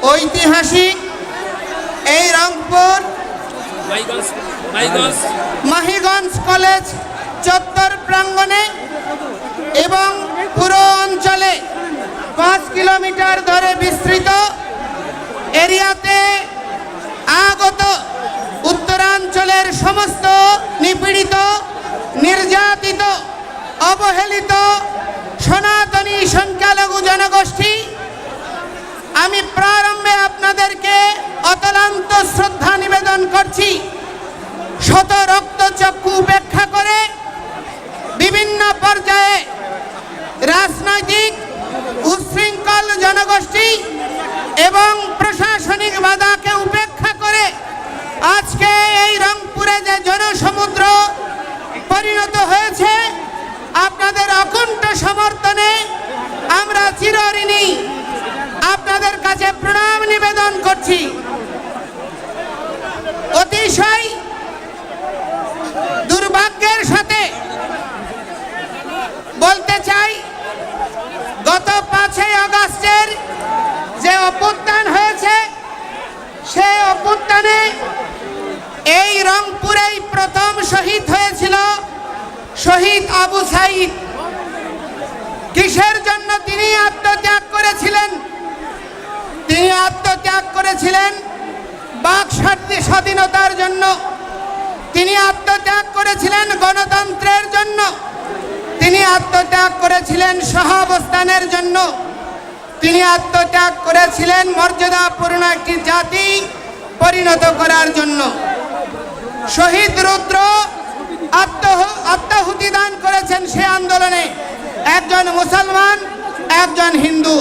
ঐতিহাসিক এই রংপুর মাহিগঞ্জ কলেজ চত্বর প্রাঙ্গণে এবং পুরো অঞ্চলে 5 কিলোমিটার ধরে বিস্তৃত এরিয়াতে আগত উত্তরাঞ্চলের সমস্ত নিপীড়িত, নির্যাতিত, অবহেলিত সনাতনী সংখ্যালঘু জনগোষ্ঠী, আমি প্রারম্ভে আপনাদেরকে অতলান্ত শ্রদ্ধা নিবেদন করছি। শত রক্তচক্ষু উপেক্ষা করে বিভিন্ন পর্যায়ে রাজনৈতিক উচ্ছৃঙ্খল জনগোষ্ঠী এবং প্রশাসনিক বাধাকে উপেক্ষা করে আজকে এই রংপুরে যে জনসমুদ্র পরিণত হয়েছে, আপনাদের অকুণ্ঠ সমর্থনে আমরা চিরঋণী। আপনাদের কাছে প্রণাম নিবেদন করছি। অতিশয় দুর্ভাগ্যের সাথে বলতে চাই, গত 5ই আগস্টের যে অভ্যুত্থান হয়েছে, সেই অভ্যুত্থানে এই রংপুরেই প্রথম শহীদ হয়েছিল শহীদ আবু সাঈদ। কিসের জন্য তিনি আত্মত্যাগ করেছিলেন? তিনি আত্মত্যাগ করেছিলেন বাক স্বাধীনতার জন্য, তিনি আত্মত্যাগ করেছিলেন গণতন্ত্রের জন্য, তিনি আত্মত্যাগ করেছিলেন সহাবস্থানের জন্য, তিনি আত্মত্যাগ করেছিলেন মর্যাদাপূর্ণ একটি জাতি পরিণত করার জন্য। শহীদ রুদ্র আত্মাহুতি দান করেছেন সে আন্দোলনে, একজন মুসলমান, একজন হিন্দু।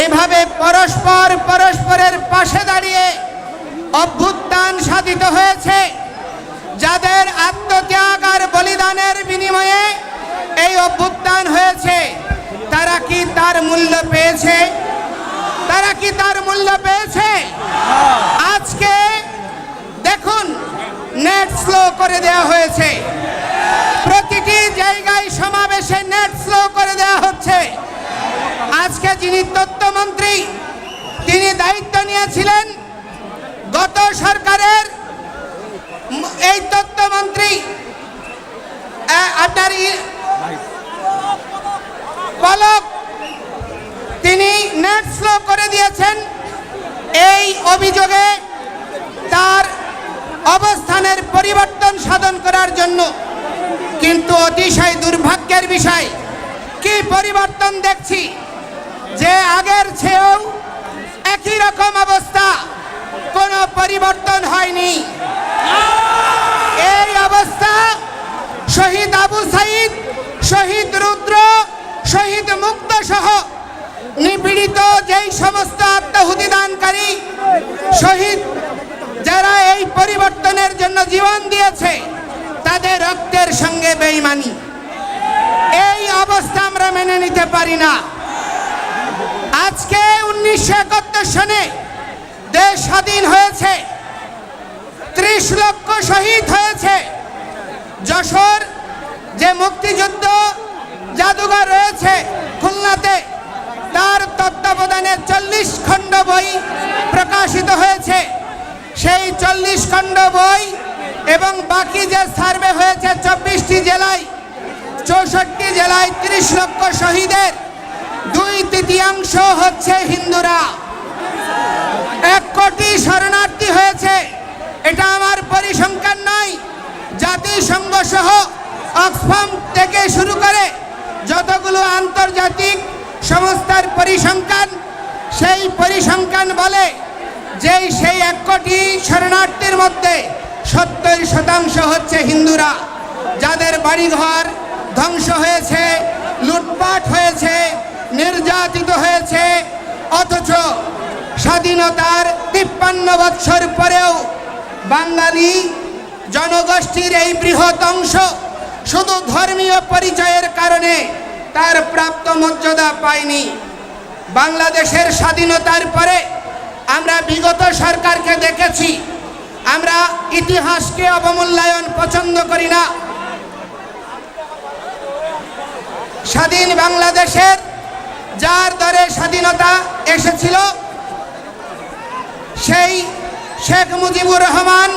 এভাবে পরস্পরের পাশে দাঁড়িয়ে অভ্যুত্থান সাধিত হয়েছে। যাদের আত্মত্যাগ আর বলিদানের বিনিময়ে এই অভ্যুত্থান হয়েছে, তারা কি তার মূল্য পেয়েছে? তারা কি তার মূল্য পেয়েছে? আজকে দেখুন, নেট স্লো করে দেওয়া হয়েছে, প্রতিটি জায়গায় সমাবেশে নেট স্লো করে দেওয়া হচ্ছে। আজকে যিনি তথ্যমন্ত্রী, তিনি দায়িত্ব নিয়েছিলেন গত সরকারের, এই তথ্যমন্ত্রী আপনার পলক, তিনি নেট স্লো করে দিয়েছেন এই অভিযোগে তার অবস্থানের পরিবর্তন সাধন করার জন্য। কিন্তু অতিশয় দুর্ভাগ্যের বিষয়, কি পরিবর্তন দেখছি যে আগের চেয়েও একই রকম অবস্থা, কোনো পরিবর্তন হয়নি। এই অবস্থা শহীদ আবু সাঈদ, শহীদ রুদ্র, শহীদ মুক্ত সহ নিপীড়িত যেই সমস্ত আত্মাহুতি দানকারী শহীদ, যারা এই পরিবর্তনের জন্য জীবন দিয়েছে, তাদের রক্তের সঙ্গে বেঈমানি। এই অবস্থা আমরা মেনে নিতে পারি না। আজকে 1971 সনে দেশ স্বাধীন হয়েছে, 30 লক্ষ শহীদ হয়েছে। যশোর যে মুক্তিযুদ্ধ জাদুঘর রয়েছে খুলনাতে, তার তত্ত্বাবধানে 40 খণ্ড বই প্রকাশিত হয়েছে। সেই 40 খণ্ড বই এবং বাকি যে সার্ভে হয়েছে 24টি জেলায়, 64 জেলায় 30 লক্ষ শহীদের 2/3 হচ্ছে হিন্দুরা। 1 কোটি শরণার্থী হয়েছে। এটা আমার পরিসংখ্যান নয়, জাতিসংঘ সহ অক্সফাম থেকে শুরু করে যতগুলো আন্তর্জাতিক সংস্থার পরিসংখ্যান, সেই পরিসংখ্যান বলে যে সেই 1 কোটি শরণার্থীর মধ্যে 70% হচ্ছে হিন্দুরা, যাদের বাড়িঘর ধ্বংস হয়েছে, লুটপাট হয়েছে, নির্যাতিত হয়েছে। অথচ স্বাধীনতার 53 বৎসর পরেও বাঙালি জনগোষ্ঠীর এই বৃহৎ অংশ শুধু ধর্মীয় পরিচয়ের কারণে তার প্রাপ্ত মর্যাদা পায়নি। বাংলাদেশের স্বাধীনতার পরে আমরা বিগত সরকারকে দেখেছি, আমরা ইতিহাসকে অবমূল্যায়ন পছন্দ করি না। স্বাধীন বাংলাদেশের যার দরে স্বাধীনতা এসেছিল, সেই শেখ মুজিবুর রহমান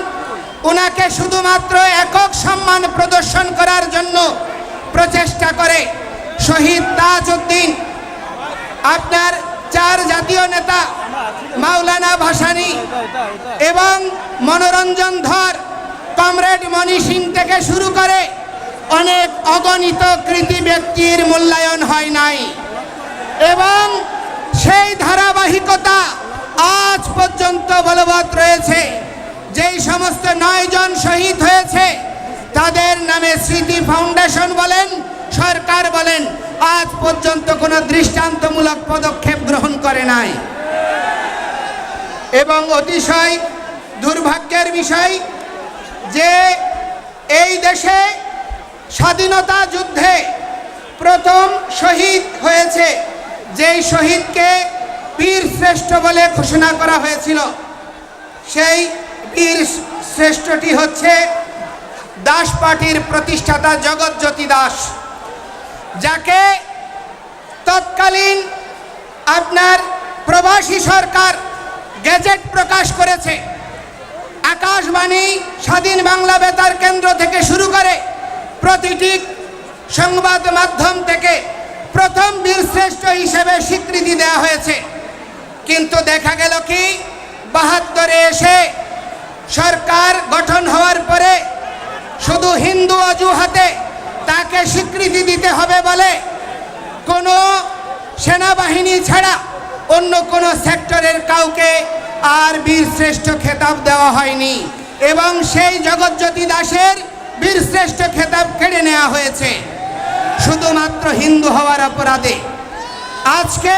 ওনাকে শুধুমাত্র একক সম্মান প্রদর্শন করার জন্য প্রচেষ্টা করে। শহীদ তাজউদ্দিন, আপনার 4 জাতীয় নেতা মাওলানা ভাসানী এবং মনোরঞ্জন ধর, কমরেড মণি সিং থেকে শুরু করে অনেক অগণিত কৃতি ব্যক্তির মূল্যায়ন হয় নাই এবং সেই ধারাবাহিকতা আজ পর্যন্ত বলবৎ রয়েছে। যেই সমস্ত 9 জন শহীদ হয়েছে তাদের নামে স্মৃতি ফাউন্ডেশন বলেন, সরকার বলেন, আজ পর্যন্ত কোনো দৃষ্টান্তমূলক পদক্ষেপ গ্রহণ করে নাই। এবং অতিশয় দুর্ভাগ্যের বিষয় যে এই দেশে স্বাধীনতা যুদ্ধে প্রথম শহীদ হয়েছে, যেই শহীদকে বীর শ্রেষ্ঠ বলে ঘোষণা করা হয়েছিল, সেই বীর শ্রেষ্ঠটি হচ্ছে দাস পার্টির প্রতিষ্ঠাতা জগৎজ্যোতি দাস, যাকে তৎকালীন আপনার প্রবাসী সরকার গেজেট প্রকাশ করেছে। আকাশবাণী, স্বাধীন বাংলা বেতার কেন্দ্র থেকে শুরু করে প্রতিটি সংবাদ মাধ্যম থেকে প্রথম বীরশ্রেষ্ঠ হিসেবে স্বীকৃতি দেওয়া হয়েছে। কিন্তু দেখা গেল কি 72-এ এসে সরকার গঠন হওয়ার পরে শুধু হিন্দু অজুহাতে তাকে স্বীকৃতি দিতে হবে বলে কোনো সেনাবাহিনী ছাড়া অন্য কোনো সেক্টরের কাউকে আর বীরশ্রেষ্ঠ খেতাব দেওয়া হয়নি এবং সেই জগৎজ্যোতি দাসের বীরশ্রেষ্ঠ খেতাব কেড়ে নেওয়া হয়েছে শুধুমাত্র হিন্দু হওয়ার অপরাধে। আজকে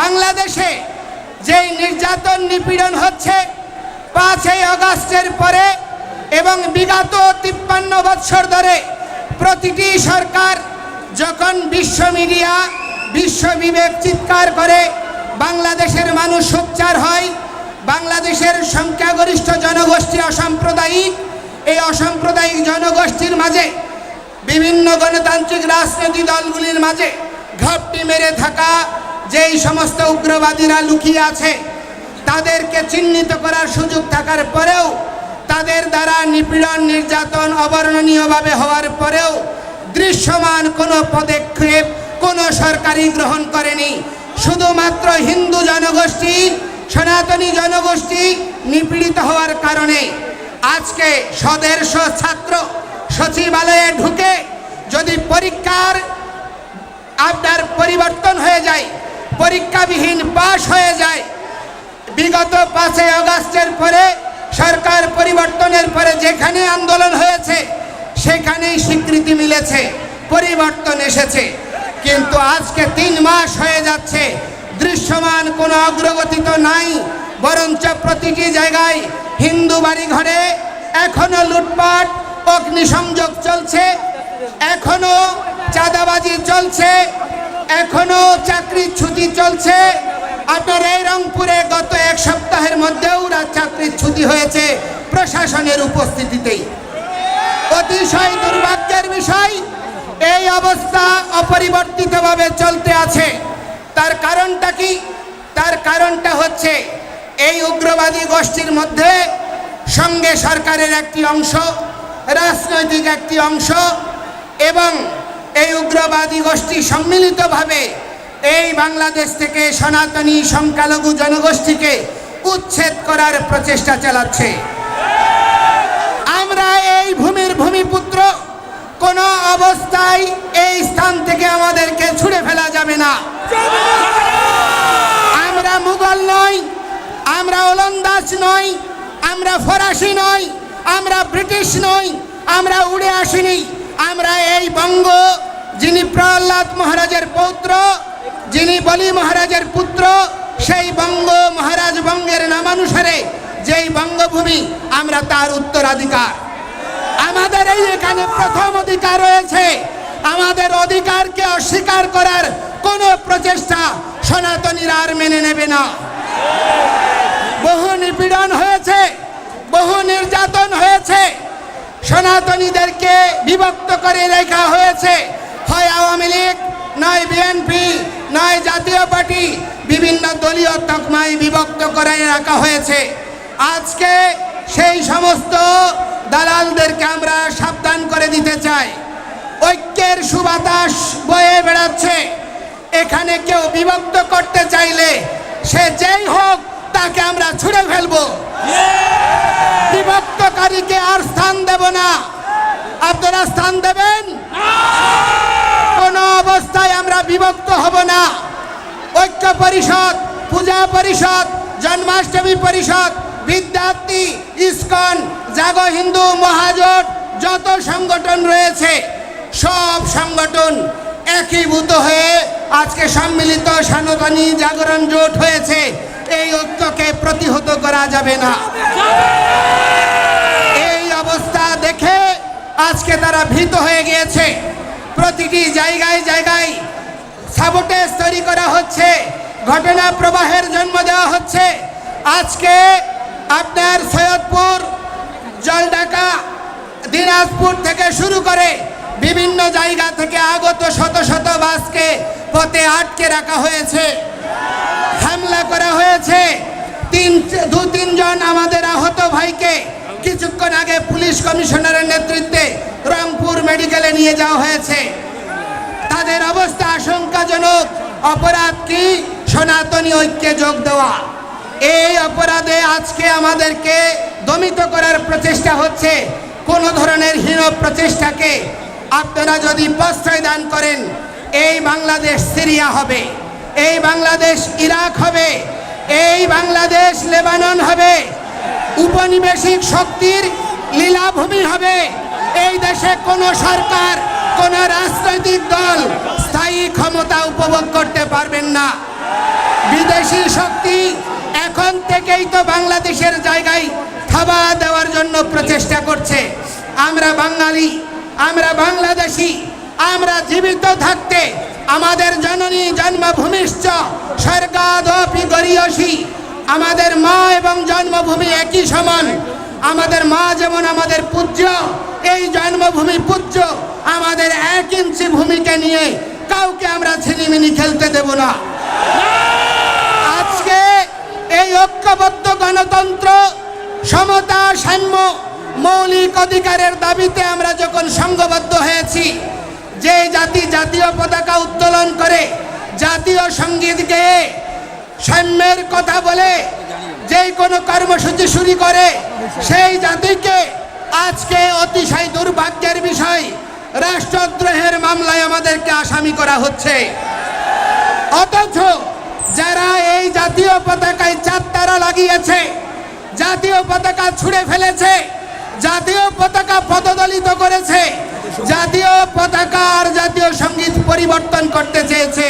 বাংলাদেশে যেই নির্যাতন নিপীড়ন হচ্ছে 5ই আগস্টের পরে এবং বিগত 53 বছর ধরে প্রতিটি সরকার যখন বিশ্ব মিডিয়া, বিশ্ব বিবেক চিৎকার করে বাংলাদেশের মানুষ সোচ্চার হয়, বাংলাদেশের সংখ্যাগরিষ্ঠ জনগোষ্ঠী অসাম্প্রদায়িক, এই অসাম্প্রদায়িক জনগোষ্ঠীর মাঝে বিভিন্ন গণতান্ত্রিক রাজনৈতিক দলগুলির মাঝে ঘাপটি মেরে থাকা যেই সমস্ত উগ্রবাদীরা লুকিয়ে আছে তাদেরকে চিহ্নিত করার সুযোগ থাকার পরেও তাদের দ্বারা নিপীড়ন নির্যাতন অবর্ণনীয়ভাবে হওয়ার পরেও দৃশ্যমান কোনো পদক্ষেপ কোনো সরকারই গ্রহণ করেনি। শুধুমাত্র হিন্দু জনগোষ্ঠী, সনাতনী জনগোষ্ঠী নিপীড়িত হওয়ার কারণে আজকে 150 ছাত্র সচিবালয়ে ঢুকে যদি পরীক্ষার আপনার পরিবর্তন হয়ে যায়, পরীক্ষাবিহীন পাশ হয়ে যায়, বিগত 5ই আগস্টের পরে সরকার পরিবর্তনের পরে যেখানে আন্দোলন হয়েছে সেখানেই স্বীকৃতি মিলেছে, পরিবর্তন এসেছে। কিন্তু আজকে 3 মাস হয়ে যাচ্ছে, দৃশ্যমান কোনো অগ্রগতি তো নাই, বরঞ্চ প্রতিটি জায়গায় হিন্দু বাড়ি ঘরে এখনো লুটপাট, অগ্নিসংযোগ চলছে, এখনো চাঁদাবাজি চলছে, এখনো চাকরিচ্যুতি চলছে। আপনার এই রংপুরে গত 1 সপ্তাহের মধ্যেও চাকরিচ্যুতি হয়েছে প্রশাসনের উপস্থিতিতেই। অতিশয় দুর্ভাগ্যের বিষয়, এই অবস্থা অপরিবর্তিতভাবে চলতে আছে। তার কারণটা কি? তার কারণটা হচ্ছে এই উগ্রবাদী গোষ্ঠীর মধ্যে সঙ্গে সরকারের একটি অংশ, রাজনৈতিক একটি অংশ এবং এই উগ্রবাদী গোষ্ঠী সম্মিলিতভাবে এই বাংলাদেশ থেকে সনাতনী সংখ্যালঘু জনগোষ্ঠীকে উচ্ছেদ করার প্রচেষ্টা চালাচ্ছে। আমরা এই ভূমির ভূমিপুত্র, কোনো অবস্থায় এই স্থান থেকে আমাদেরকে ছুঁড়ে ফেলা যাবে না। আমরা মুঘল নই, আমরা ওলন্দাজ নই, আমরা ফরাসি নই, আমরা ব্রিটিশ নই, আমরা উড়ে আসিনি। আমরা এই বঙ্গ, যিনি প্রহ্লাদ মহারাজের পৌত্র, যিনি বলি মহারাজের পুত্র, সেই বঙ্গ মহারাজ বঙ্গের নামানুসারে যেই বঙ্গভূমি, আমরা তার উত্তরাধিকার। আমাদের এই এখানে প্রথম অধিকার রয়েছে। আমাদের অধিকারকে অস্বীকার করার কোনো প্রচেষ্টা সনাতনীরা আর মেনে নেবে না। বহু নিপীড়ন হয়েছে, বহু নির্যাতন হয়েছে, সনাতনীদেরকে বিভক্ত করে রেখা হয়েছে। হয় আওয়ামী লীগ, নয় বিএনপি, নয় জাতীয় পার্টি, বিভিন্ন দলীয় তকমায় বিভক্ত করে রাখা হয়েছে। আজকে সেই সমস্ত দালালদেরকে আমরা সাবধান করে দিতে চাই। ঐক্যের সুবাতাস বয়ে বেড়াচ্ছে। এখানে কেউ বিভক্ত করতে চাইলে সে যেই হোক তাকে আমরা ছুঁড়ে ফেলবো। বিভক্তকারীকে আর স্থান দেব না। আপনারা স্থান দেবেন? কোনো অবস্থায় আমরা বিভক্ত হব না। ঐক্য পরিষদ, পূজা পরিষদ, জন্মাষ্টমী পরিষদ, বিদ্যার্থী, ইসকন, জাগো হিন্দু মহাজোট, যত সংগঠন রয়েছে সব সংগঠন একীভূত হয়ে আজকে সম্মিলিত সনাতনী জাগরণ জোট হয়েছে। এই ঐক্যকে প্রতিহত করা যাবে না। এই অবস্থা দেখে আজকে তারা ভীত হয়ে গিয়েছে। প্রতিটি জায়গায় জায়গায় সাবোটেজ তৈরি করা হচ্ছে, ঘটনা প্রবাহের জন্ম দেওয়া হচ্ছে। আজকে আপনার সৈয়দপুর, জলঢাকা, দিনাজপুর থেকে শুরু করে বিভিন্ন জায়গা থেকে আগত শত শত বাসকে পথে আটকে রাখা হয়েছে, হামলা করা হয়েছে। দু তিনজন আমাদের আহত ভাইকে কিছুক্ষণ আগে পুলিশ কমিশনারের নেতৃত্বে রংপুর মেডিকেলে নিয়ে যাওয়া হয়েছে। তাদের অবস্থা আশঙ্কাজনক। অপরাধ কি? সনাতনী ঐক্যে যোগ দেওয়া। এই অপরাধে আজকে আমাদেরকে দমিত করার প্রচেষ্টা হচ্ছে। কোন ধরনের হীন প্রচেষ্টাকে আপনারা যদি প্রশ্রয় দান করেন, এই বাংলাদেশ সিরিয়া হবে, এই বাংলাদেশ ইরাক হবে, এই বাংলাদেশ লেবানন হবে, উপনিবেশিক শক্তির লীলাভূমি হবে। এই দেশে কোনো সরকার, কোনো রাজনৈতিক দল স্থায়ী ক্ষমতা উপভোগ করতে পারবেন না। বিদেশি শক্তি এখন থেকেই তো বাংলাদেশের জায়গায় থাবা দেওয়ার জন্য প্রচেষ্টা করছে। আমরা বাঙালি, আমরা বাংলাদেশি, আমরা জীবিত থাকতে আমাদের জননী জন্মভূমিশ্চ স্বর্গাদপি গরীয়সী। আমাদের মা এবং জন্মভূমি একই সমান। আমাদের মা যেমন আমাদের পূজ্য, এই জন্মভূমি পূজ্য। আমাদের 1 ইঞ্চি ভূমিকে নিয়ে কাউকে আমরা ছিনিমিনি খেলতে দেব না। আজকে এই ঐক্যবদ্ধ গণতন্ত্র, সমতা, সাম্য, মৌলিক অধিকারের দাবিতে আমরা যখন সংঘবদ্ধ হয়েছি, যে জাতি জাতীয় পতাকা উত্তোলন করে, জাতীয় সঙ্গীত গেয়ে, সাম্যের কথা বলে যে কোনো কর্মসূচি শুরু করে, সেই জাতিকে আজকে অতিশয় দুর্ভাগ্যের বিষয় রাষ্ট্রদ্রোহের মামলায় আমাদেরকে আসামি করা হচ্ছে। অথচ যারা এই জাতীয় পতাকায় 4 তারা লাগিয়েছে, জাতীয় পতাকা ছুঁড়ে ফেলেছে, জাতীয় পতাকা পদদলিত করেছে, জাতীয় পতাকা আর জাতীয় সঙ্গীত পরিবর্তন করতে চেয়েছে,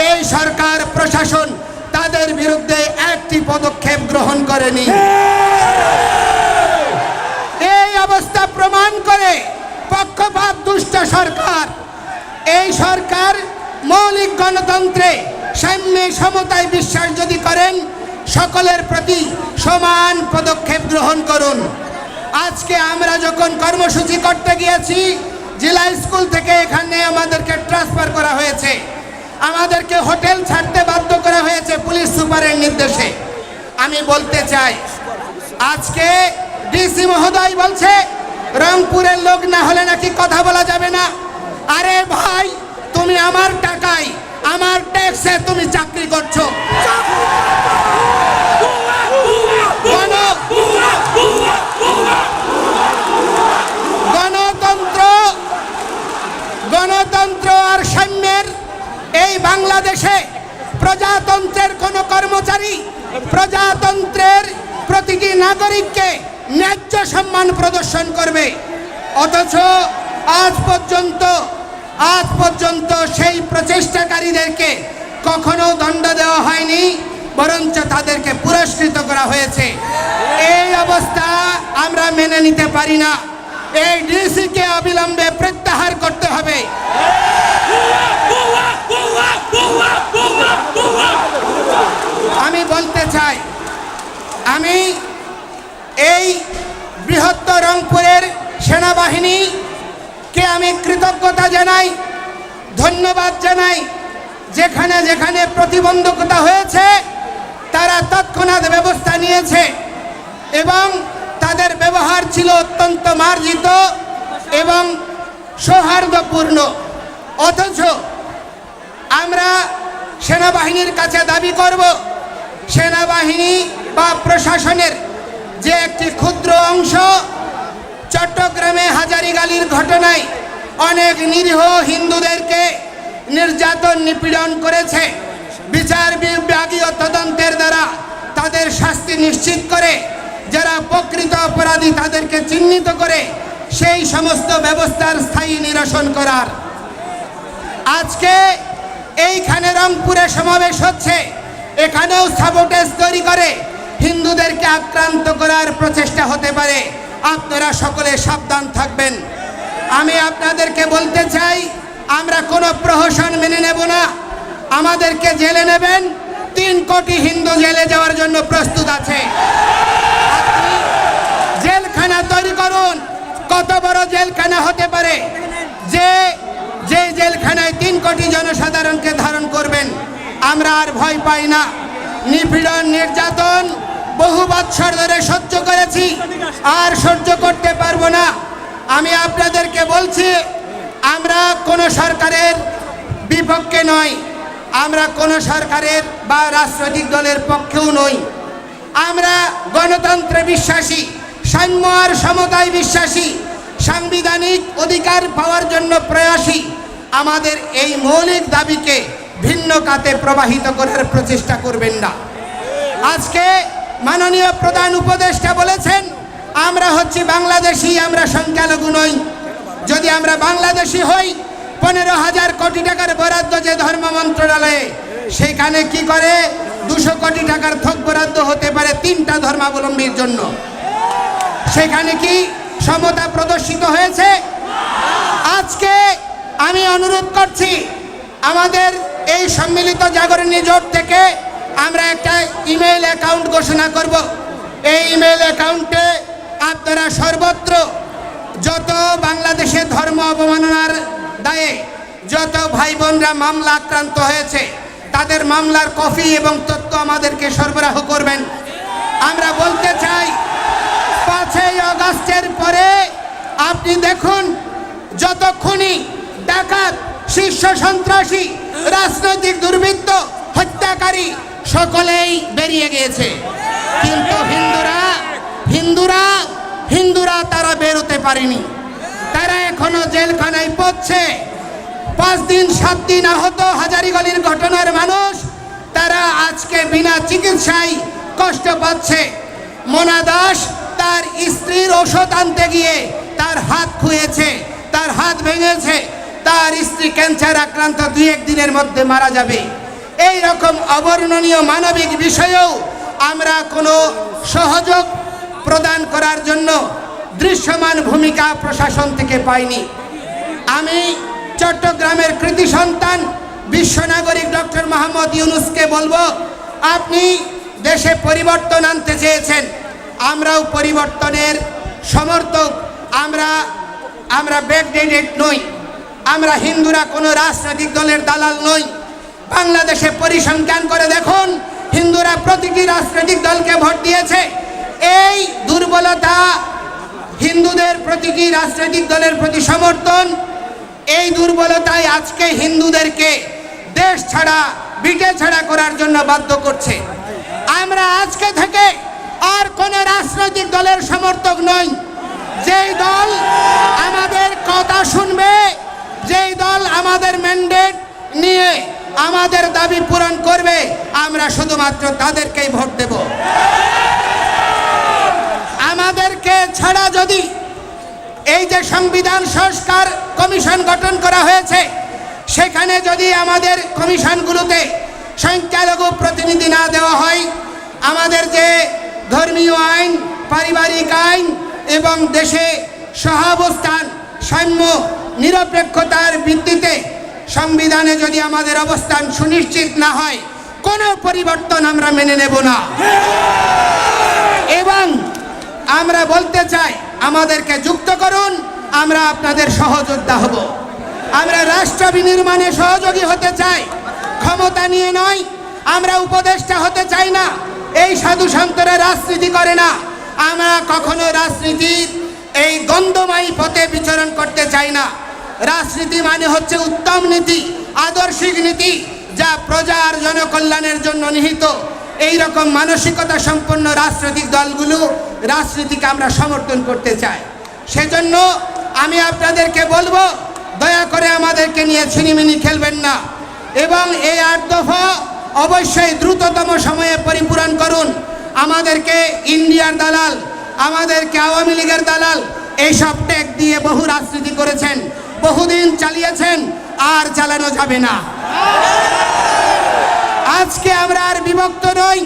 এই সরকার প্রশাসন তাদের বিরুদ্ধে একটি পদক্ষেপ গ্রহণ করেনি। এই অবস্থা প্রমাণ করে পক্ষপাত দুষ্ট সরকার। এই সরকার মৌলিক গণতন্ত্রে, সাম্যে, সমতায় বিশ্বাস যদি করেন, সকলের প্রতি সমান পদক্ষেপ গ্রহণ করুন। আজকে আমরা যখন কর্মসূচি করতে গিয়েছি, জেলা স্কুল থেকে এখানে আমাদেরকে ট্রান্সফার করা হয়েছে, আমাদেরকে হোটেল ছাড়তে বাধ্য করা হয়েছে পুলিশ সুপারের নির্দেশে। আমি বলতে চাই, আজকে ডিসি মহোদয় বলছে রংপুরের লোক না হলে নাকি কথা বলা যাবে না। আরে ভাই, তুমি আমার টাকায়, আমার ট্যাক্সে তুমি চাকরি করছো। গণতন্ত্র আর সাম্যের এই বাংলাদেশে প্রজাতন্ত্রের কোন কর্মচারী, প্রজাতন্ত্রের প্রতিটি নাগরিককে ন্যায্য সম্মান প্রদর্শন করবে। অথচ আজ পর্যন্ত সেই প্রচেষ্টাকারীদেরকে কখনো দণ্ড দেওয়া হয়নি, বরঞ্চ তাদেরকে পুরস্কৃত করা হয়েছে। এই অবস্থা আমরা মেনে নিতে পারি না। এই ডিসিকে অবিলম্বে প্রত্যাহার করতে হবে। আমি বলতে চাই, আমি এই বৃহত্তর রংপুরের সেনাবাহিনীকে আমি কৃতজ্ঞতা জানাই, ধন্যবাদ জানাই। যেখানে যেখানে প্রতিবন্ধকতা হয়েছে তারা তৎক্ষণাৎ ব্যবস্থা নিয়েছে এবং তাদের ব্যবহার ছিল অত্যন্ত মার্জিত এবং সৌহার্দ্যপূর্ণ। অথচ আমরা সেনাবাহিনীর কাছে দাবি করব, সেনাবাহিনী বা প্রশাসনের যে একটি ক্ষুদ্র অংশ চট্টগ্রামে হাজারীগালির ঘটনায় অনেক নিরীহ হিন্দুদেরকে নির্যাতন নিপীড়ন করেছে, বিচার বিভাগীয় তদন্তের দ্বারা তাদের শাস্তি নিশ্চিত করে যারা প্রকৃত অপরাধী তাদেরকে চিহ্নিত করে সেই সমস্ত ব্যবস্থার স্থায়ী নিরসন করার। আজকে এইখানে রংপুরে সমাবেশ হচ্ছে, এখানেও সাবোটেজ তৈরি করে হিন্দুদেরকে আক্রান্ত করার প্রচেষ্টা হতে পারে। আপনারা সকলে সাবধান থাকবেন। আমি আপনাদেরকে বলতে চাই, আমরা কোনো প্রহসন মেনে নেব না। আমাদেরকে জেলে নেবেন, 3 কোটি হিন্দু জেলে যাওয়ার জন্য প্রস্তুত আছে। আপনি জেলখানা তৈরি করুন। কত বড় জেলখানা হতে পারে যে জেলখানায় 3 কোটি জনসাধারণকে ধারণ করবেন? আমরা আর ভয় পাই না। নিপীড়ন নির্যাতন বহু বৎসর ধরে সহ্য করেছি, আর সহ্য করতে পারবো না। আমি আপনাদেরকে বলছি, আমরা কোনো সরকারের বিপক্ষে নই, আমরা কোনো সরকারের বা রাজনৈতিক দলের পক্ষেও নই। আমরা গণতন্ত্রে বিশ্বাসী, সাম্য আর সমতায় বিশ্বাসী, সাংবিধানিক অধিকার পাওয়ার জন্য প্রয়াসী। আমাদের এই মৌলিক দাবিকে ভিন্ন খাতে প্রবাহিত করার প্রচেষ্টা করবেন না। আজকে মাননীয় প্রধান উপদেষ্টা বলেছেন, আমরা হচ্ছি বাংলাদেশি, আমরা সংখ্যালঘু নই। যদি আমরা বাংলাদেশি হই, 15,000 কোটি টাকার বরাদ্দ যে ধর্ম মন্ত্রণালয়ে, সেখানে কি করে 200 কোটি টাকার থোক বরাদ্দ হতে পারে 3টা ধর্মাবলম্বীর জন্য? সেখানে কি সমতা প্রদর্শিত হয়েছে? আজকে আমি অনুরোধ করছি, আমাদের এই সম্মিলিত জাগরণী জোট থেকে আমরা একটা ইমেইল অ্যাকাউন্ট ঘোষণা করব। এই ইমেইল অ্যাকাউন্টে আপনারা সর্বত্র যত বাংলাদেশে ধর্ম অবমাননার দায়ে যত ভাই বোনরা মামলা আক্রান্ত হয়েছে তাদের মামলার কপি এবং তথ্য আমাদেরকে সরবরাহ করবেন। আমরা বলতে চাই, 5ই আগস্টের পরে আপনি দেখুন, যত খুনি, ডাকাত, শীর্ষ সন্ত্রাসী, রাজনৈতিক দুর্বৃত্ত, হত্যাকারী সকলেই বেরিয়ে গিয়েছে, কিন্তু হিন্দুরা তারা বেরোতে পারেনি। তারা এখনো জেলখানায় পড়ছে। 5 দিন 7 দিন আহত হাজারীগলির ঘটনার মানুষ, তারা আজকে বিনা চিকিৎসায় কষ্ট পাচ্ছে। মোনা দাস তার স্ত্রীর ওষুধ আনতে গিয়ে তার হাত খুঁয়েছে, তার হাত ভেঙেছে, তার স্ত্রী ক্যান্সার আক্রান্ত 2-1 দিনের মধ্যে মারা যাবে। এই রকম অবর্ণনীয় মানবিক বিষয়েও আমরা কোনো সহযোগ প্রদান করার জন্য দৃশ্যমান ভূমিকা প্রশাসন থেকে পাইনি। আমি চট্টগ্রামের কৃতি সন্তান বিশ্বনাগরিক ডক্টর মোহাম্মদ ইউনূসকে বলবো, আপনি দেশে পরিবর্তন আনতে চেয়েছেন, আমরাও পরিবর্তনের সমর্থক। আমরা ব্যাকডেটেড নই, আমরা হিন্দুরা কোনো রাজনৈতিক দলের দালাল নই। বাংলাদেশে পরিসংখ্যান করে দেখুন, হিন্দুরা প্রতিটি রাজনৈতিক দলকে ভোট দিয়েছে। এই দুর্বলতা, হিন্দুদের প্রতিটি রাজনৈতিক দলের প্রতি সমর্থন, এই দুর্বলতাই আজকে হিন্দুদেরকে দেশ ছাড়া, বিটে ছাড়া করার জন্য বাধ্য করছে। আমরা আজকে থেকে আর কোন রাজনৈতিক দলের সমর্থক নই। যেই দল আমাদের কথা শুনবে, যেই দল আমাদের ম্যান্ডেট নিয়ে আমাদের দাবি পূরণ করবে, আমরা শুধুমাত্র তাদেরকেই ভোট দেব। আমাদেরকে ছাড়া যদি এই যে সংবিধান সংস্কার কমিশন গঠন করা হয়েছে, সেখানে যদি আমাদের কমিশনগুলোতে সংখ্যালঘু প্রতিনিধি না দেওয়া হয়, আমাদের যে ধর্মীয় আইন, পারিবারিক আইন এবং দেশে সহাবস্থান, সাম্য, নিরপেক্ষতার ভিত্তিতে সংবিধানে যদি আমাদের অবস্থান সুনিশ্চিত না হয়, কোনো পরিবর্তন আমরা মেনে নেব না। এবং আমরা বলতে চাই, আমাদেরকে যুক্ত করুন, আমরা আপনাদের সহযোদ্ধা হব। আমরা রাষ্ট্র বিনির্মাণে সহযোগী হতে চাই, ক্ষমতা নিয়ে নয়, আমরা উপদেষ্টা হতে চাই না। এই সাধু সন্তরা রাজনীতি করে না। আমরা কখনো রাজনীতির এই গন্ধময়ী পথে বিচরণ করতে চাই না। রাজনীতি মানে হচ্ছে উত্তম নীতি, আদর্শিক নীতি, যা প্রজার জনকল্যাণের জন্য নিহিত। এই রকম মানসিকতা সম্পন্ন রাজনৈতিক দলগুলো রাজনীতিকে আমরা সমর্থন করতে চাই। সেজন্য আমি আপনাদেরকে বলবো, দয়া করে আমাদেরকে নিয়ে ছিনিমিনি খেলবেন না এবং এই 8 দফা অবশ্যই দ্রুততম সময়ে পরিপূরণ করুন। আমাদেরকে ইন্ডিয়ার দালাল, আমাদেরকে আওয়ামী লীগের দালাল এইসব ট্যাগ দিয়ে বহু রাজনীতি করেছেন, বহুদিন চালিয়েছেন, আর চালানো যাবে না। আজকে আমরা আর বিভক্ত নই।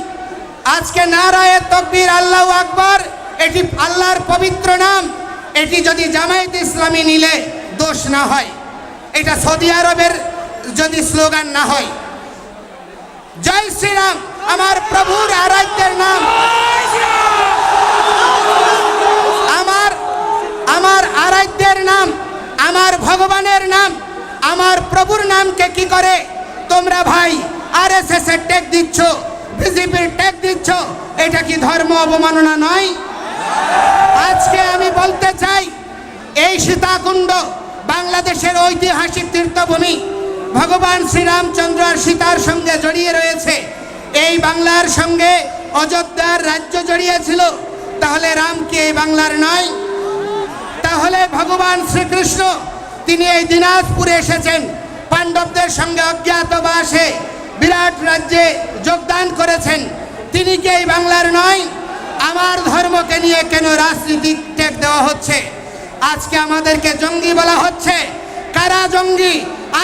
আজকে নারায়ে তাকবীর, আল্লাহু আকবার, এটি আল্লাহর পবিত্র নাম। এটি যদি জামায়াতে ইসলামী নিলে দোষ না হয়, এটা সৌদি আরবের যদি স্লোগান না হয়। জয় শ্রীরাম আমার প্রভুর আরাধ্যের নাম। আমার আরাধ্যের নাম, আমার ভগবানের নাম, আমার প্রভুর নামকে কি করে তোমরা ভাই আরএসএস এর ট্যাগ দিচ্ছ, বিজেপির ট্যাগ দিচ্ছ? এটা কি ধর্ম অবমাননা নয়? আজকে আমি বলতে চাই, এই সীতাকুণ্ড বাংলাদেশের ঐতিহাসিক তীর্থভূমি, ভগবান শ্রীরামচন্দ্র আর সীতার সঙ্গে জড়িয়ে রয়েছে। এই বাংলার সঙ্গে অযোধ্যার রাজ্য জড়িয়ে ছিল। তাহলে রাম কি এই বাংলার নয়? তাহলে ভগবান শ্রীকৃষ্ণ তিনি এই দিনাজপুরে এসেছেন, পাণ্ডবদের সঙ্গে অজ্ঞাতবাসে বিরাট রাজ্যে যোগদান করেছেন। তিনি কি এই বাংলার নয়? আমার ধর্মকে নিয়ে কেন রাজনীতিক ট্যাগ দেওয়া হচ্ছে? আজকে আমাদেরকে জঙ্গি বলা হচ্ছে। কারা জঙ্গি?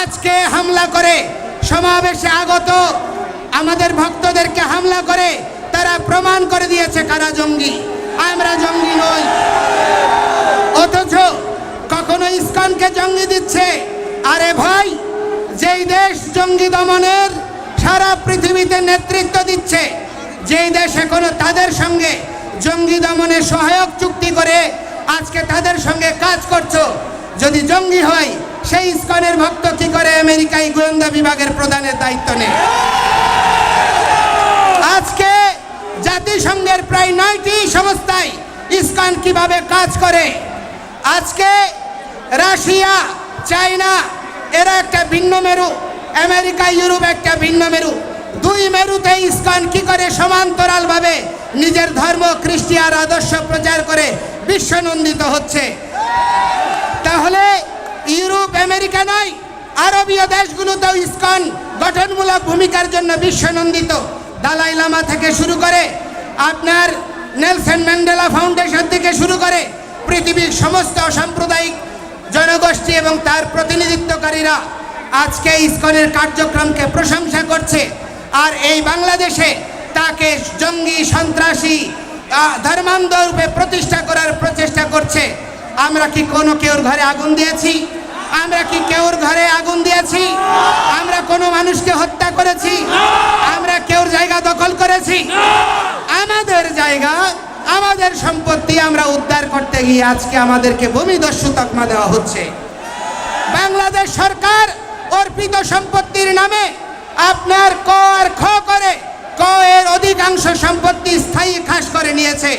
আজকে হামলা করে সমাবেশে আগত আমাদের ভক্তদেরকে হামলা করে তারা প্রমাণ করে দিয়েছে কারা জঙ্গি। আমরা জঙ্গি নই। অথচ কখনো ইসকনকে জঙ্গি দিচ্ছে। আরে ভাই, যেই দেশ জঙ্গি দমনের সারা পৃথিবীতে নেতৃত্ব দিচ্ছে, যেই দেশ এখনো তাদের সঙ্গে জঙ্গি দমনে সহায়ক চুক্তি করে আজকে তাদের সঙ্গে কাজ করছো, যদি জঙ্গি হয় সেই ইসকনের ভক্ত কি করে আমেরিকায় গোয়েন্দা বিভাগের প্রধানের দায়িত্ব নেয়? আজকে জাতিসংঘের প্রায় 9টি সংস্থায় ইসকন কিভাবে কাজ করে? আজকে রাশিয়া, চায়না এরা একটা ভিন্ন মেরু, আমেরিকা, ইউরোপ একটা ভিন্ন মেরু। দুই মেরুতে ইসকন কি করে সমান্তরালভাবে নিজের ধর্ম খ্রিস্টিয়ান আদর্শ প্রচার করে বিশ্বনন্দিত হচ্ছে? তাহলে ইউরোপ, আমেরিকা নয়, আরবীয় দেশগুলোতেও ইসকন গঠনমূলক ভূমিকার জন্য বিশ্বনন্দিত। দালাই লামা থেকে শুরু করে আপনার নেলসন ম্যান্ডেলা ফাউন্ডেশন থেকে শুরু করে পৃথিবীর সমস্ত সাম্প্রদায়িক জনগোষ্ঠী এবং তার প্রতিনিধিত্বকারীরা আজকে ইসকনের কার্যক্রমকে প্রশংসা করছে। আর এই বাংলাদেশে তাকে জঙ্গি, সন্ত্রাসী, ধর্মান্ধ রূপে প্রতিষ্ঠা করার প্রচেষ্টা করছে। আমরা কি কোনো কেউর ঘরে আগুন দিয়েছি? আমরা কি কেউর ঘরে আগুন দিয়েছি? আমরা কোনো মানুষকে হত্যা করেছি? আমরা কেউর জায়গা দখল করেছি? আমাদের জায়গা, আমাদের সম্পত্তি আমরা উদ্ধার করতে গিয়ে আজকে আমাদেরকে ভূমিদস্যু তকমা দেওয়া হচ্ছে। বাংলাদেশ সরকার অর্পিত সম্পত্তির নামে আপনার ক আর খ করে ক এর অধিকাংশ সম্পত্তি স্থায়ী খাস করে নিয়েছে।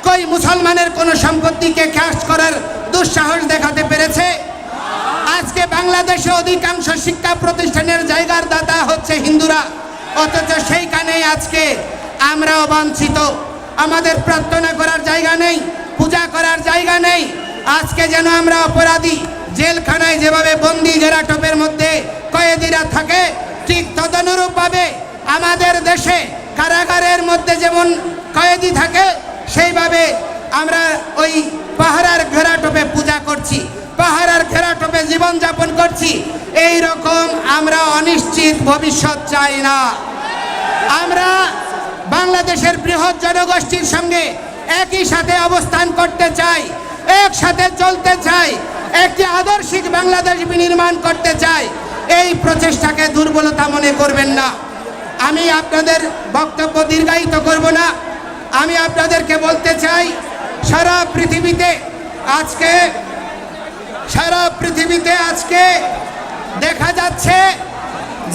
কই মুসলমানের কোন সম্পত্তিকে খাস করার দুঃসাহস দেখাতে পেরেছে? আজকে বাংলাদেশে অধিকাংশ শিক্ষা প্রতিষ্ঠানের জায়গার দাতা হচ্ছে হিন্দুরা, অথচ সেইখানেই আজকে আমরাও বঞ্চিত। আমাদের প্রার্থনা করার জায়গা নেই, পূজা করার জায়গা নেই। আজকে যেন আমরা অপরাধী, জেলখানায় যেভাবে বন্দি ঘেরাটোপের মধ্যে কয়েদিরা থাকে, ঠিক তদনুরূপভাবে আমাদের দেশে কারাগারের মধ্যে যেমন কয়েদি থাকে, সেইভাবে আমরা ওই পাহারার ঘেরাটোপে পূজা করছি, পাহারার ঘেরাটোপে জীবনযাপন করছি। এই রকম আমরা অনিশ্চিত ভবিষ্যৎ চাই না। আমরা বাংলাদেশের বৃহৎ জনগোষ্ঠীর সঙ্গে একই সাথে অবস্থান করতে চাই, একসাথে চলতে চাই, একটি আদর্শিক বাংলাদেশ বিনির্মাণ করতে চাই। এই প্রচেষ্টাকে দুর্বলতা মনে করবেন না। আমি আপনাদের বক্তব্য দীর্ঘায়িত করব না। আমি আপনাদেরকে বলতে চাই, সারা পৃথিবীতে আজকে দেখা যাচ্ছে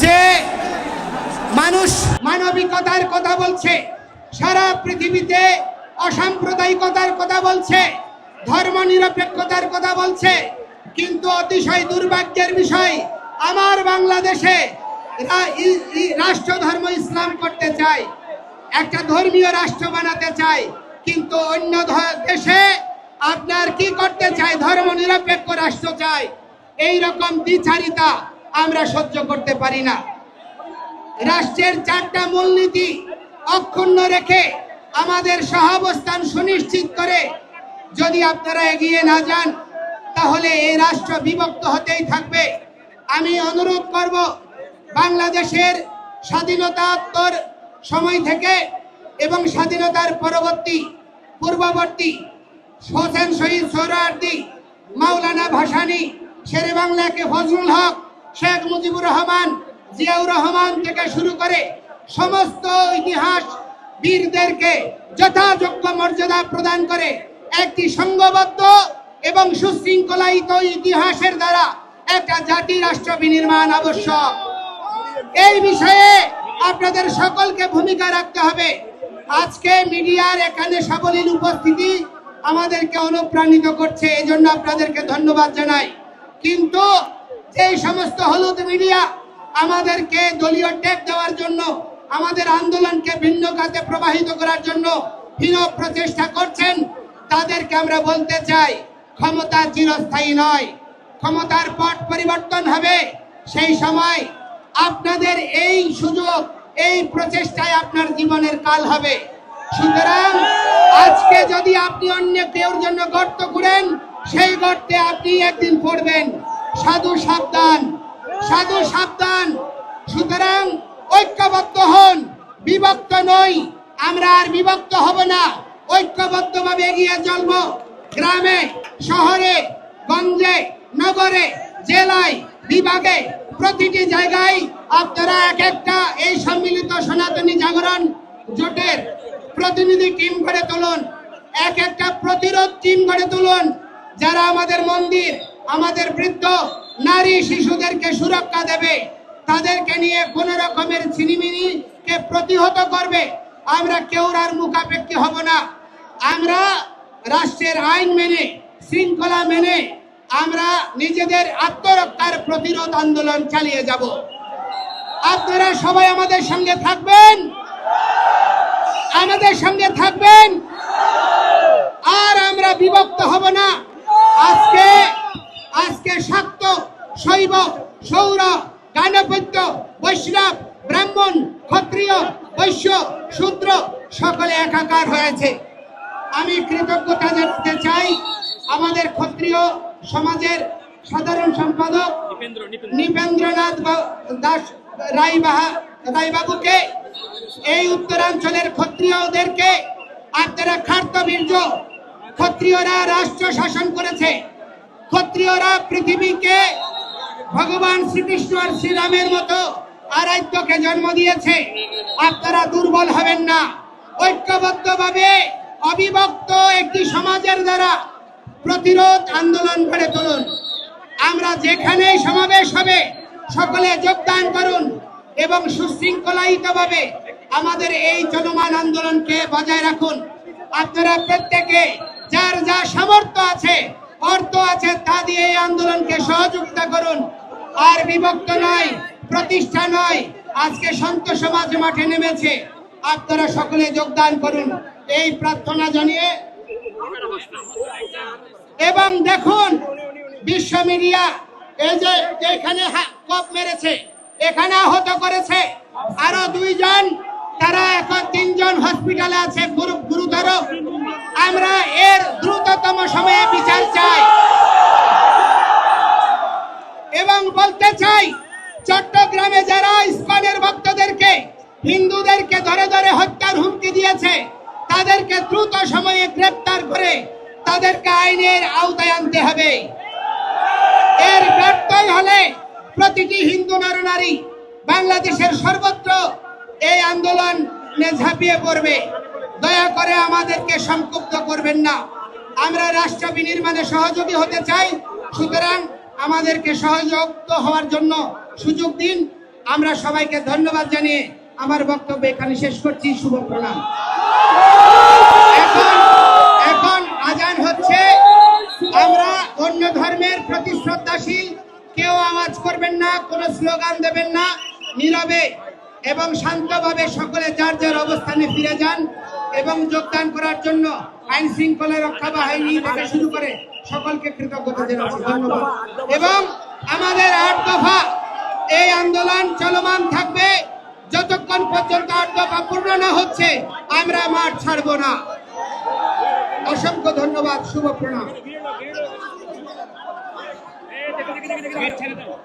যে মানুষ মানবিকতার কথা বলছে, সারা পৃথিবীতে অসাম্প্রদায়িকতার কথা বলছে, ধর্মনিরপেক্ষতার কথা বলছে, কিন্তু অতিশয় দুর্ভাগ্যের বিষয় আমার বাংলাদেশে রাষ্ট্র ধর্ম ইসলাম করতে চায়, একটা ধর্মীয় রাষ্ট্র বানাতে চায়, কিন্তু অন্য দেশে আপনার কি করতে চায়, ধর্মনিরপেক্ষ রাষ্ট্র চায়। এই রকম দ্বিচারিতা আমরা সহ্য করতে পারি না। রাষ্ট্রের 4টা মূলনীতি অক্ষুণ্ণ রেখে আমাদের সহাবস্থান সুনিশ্চিত করে যদি আপনারা এগিয়ে না যান, তাহলে এই রাষ্ট্র বিভক্ত হতেই থাকবে। আমি অনুরোধ করব, বাংলাদেশের স্বাধীনতাত্তর সময় থেকে এবং স্বাধীনতার পূর্ববর্তী হোসেন শহীদ সোহরাওয়ার্দী, মাওলানা ভাসানী, শেরে বাংলা কে ফজলুল হক, শেখ মুজিবুর রহমান, জিয়াউর রহমান থেকে শুরু করে সমস্ত ইতিহাস বীরদেরকে যথাযোগ্য মর্যাদা প্রদান করে একটি সংঘবদ্ধ এবং সুশৃঙ্খলায়িত ইতিহাসের দ্বারা একটা জাতি রাষ্ট্র বিনির্মাণ আবশ্যক। এই বিষয়ে আপনাদের সকলকে ভূমিকা রাখতে হবে। আজকে মিডিয়ার এখানে সাবলীল উপস্থিতি আমাদেরকে অনুপ্রাণিত করছে, এজন্য আপনাদেরকে ধন্যবাদ জানাই। কিন্তু এই সমস্ত হলুদ মিডিয়া আমাদেরকে দলীয় ট্যাগ দেওয়ার জন্য, আমাদের আন্দোলনকে ভিন্ন খাতে প্রবাহিত করার জন্য হীন প্রচেষ্টা করছেন, তাদেরকে আমরা বলতে চাই, ক্ষমতা চিরস্থায়ী নয়, ক্ষমতার পট পরিবর্তন হবে। সেই সময় আপনাদের এই সুযোগ, এই প্রচেষ্টায় আপনার জীবনের কাল হবে। সুতরাং আজকে যদি আপনি অন্য কেউর জন্য গর্ত খুঁড়েন, সেই গর্তে আপনি একদিন পড়বেন। সাধু সাবধান, সাধু সাবধান। সুতরাং ঐক্যবদ্ধ হন, বিভক্ত নই। আমরা আর বিভক্ত হব না, ঐক্যবদ্ধভাবে এগিয়ে চলব। গ্রামে, শহরে, গঞ্জে, নগরে, জেলায়, বিভাগে, প্রতিটি জায়গায় আপনারা এক একটা এই সম্মিলিত সনাতনী জাগরণ জোটের প্রতিনিধি টিম গড়ে তুলুন, এক একটা প্রতিরোধ টিম গড়ে তুলুন, যারা আমাদের মন্দির, আমাদের বৃদ্ধ, নারী, শিশুদেরকে সুরক্ষা দেবে, তাদেরকে নিয়ে কোন রকমের ছিনিমিনিকে প্রতিহত করবে। আমরা কেউ আর মুখাপেক্ষী হব না। আমরা রাষ্ট্রের আইন মেনে, শৃঙ্খলা মেনে আমরা নিজেদের আত্মরক্ষার প্রতিরোধ আন্দোলন চালিয়ে যাব। আপনারা সবাই আমাদের সঙ্গে থাকবেন, আমাদের সঙ্গে থাকবেন, আর আমরা বিভক্ত হব না। আজকে শাক্ত, শৈব, সৌর, গাণপত্য, বৈষ্ণব, ব্রাহ্মণ, ক্ষত্রিয়, বৈশ্য, শূদ্র সকলে একাকার হয়েছে। আমি কৃতজ্ঞতা জানাতে চাই আমাদের ক্ষত্রিয় সমাজের সাধারণ সম্পাদক নৃপেন্দ্রনাথ দাস রায়বাবুকে, এই উত্তরাঞ্চলের ক্ষত্রিয়দেরকে। আপনারা খার্তবীর্য, ক্ষত্রিয়রা রাষ্ট্র শাসন করেছে, ক্ষত্রিয়রা পৃথিবীকে ভগবান শ্রীকৃষ্ণ আর শ্রীরামের মতো আরাধ্যকে জন্ম দিয়েছে। আপনারা দুর্বল হবেন না, ঐক্যবদ্ধভাবে অবিভক্ত একটি সমাজের দ্বারা প্রতিরোধ আন্দোলন গড়ে তুলুন। আমরা যেখানেই সমাবেশ হবে সকলে যোগদান করুন এবং সুশৃঙ্খলায়িতভাবে আমাদের এই চলমান আন্দোলনকে বজায় রাখুন। আপনারা প্রত্যেকে যার যা সামর্থ্য আছে, অর্থ আছে, তা দিয়ে এই আন্দোলনকে সহযোগিতা করুন। আর বিভক্ত নয়, প্রতিষ্ঠা নয়, আজকে সন্ত সমাজ মাঠে নেমেছে, আপনারা সকলে যোগদান করুন এই প্রার্থনা জানিয়ে। এবং দেখুন বিশ্ব মিডিয়া এই যে এখানে কপ মেরেছে, এখানে আহত করেছে আরো 2 জন, তারা এখন 3 জন হসপিটালে আছে গুরুতর। আমরা এর দ্রুততম সময়ে বিচার চাই এবং বলতে চাই, চট্টগ্রামে যারা ইসকনের ভক্তদেরকে, হিন্দুদেরকে ধরে ধরে হত্যার হুমকি দিয়েছে, তাদেরকে দ্রুত সময়ে গ্রেফতার করে তাদেরকে আইনের আওতায় আনতে হবে। এর ব্যর্থই হলে প্রতিটি হিন্দু নরনারী বাংলাদেশের সর্বত্র এই আন্দোলনে ঝাঁপিয়ে পড়বে। দয়া করে আমাদেরকে সংক্ষুব্ধ করবেন না। আমরা রাষ্ট্র বিনির্মাণে সহযোগী হতে চাই, সুতরাং আমাদেরকে সহযোগ হওয়ার জন্য সুযোগ দিন। আমরা সবাইকে ধন্যবাদ জানিয়ে আমার বক্তব্য এখানে শেষ করছি। শুভ প্রণাম। এখন আজান হচ্ছে। আমরা অন্য ধর্মের প্রতি শ্রদ্ধাশীল, কেউ আওয়াজ করবেন না, কোনো স্লোগান দেবেন না, নীরবে এবং শান্তভাবে সকলে যার যার অবস্থানে ফিরে যান এবং যোগদান করার জন্য আইন শৃঙ্খলা রক্ষা বাহিনী থেকে শুরু করে সকলকে কৃতজ্ঞতা জানাচ্ছি। ধন্যবাদ। এবং আমাদের 8 দফা এই আন্দোলন চলমান থাকবে যতক্ষণ পর্যন্ত 8 দফা পূর্ণ না হচ্ছে। আমরা মাঠ ছাড়বো না। অসংখ্য ধন্যবাদ। শুভ প্রণাম।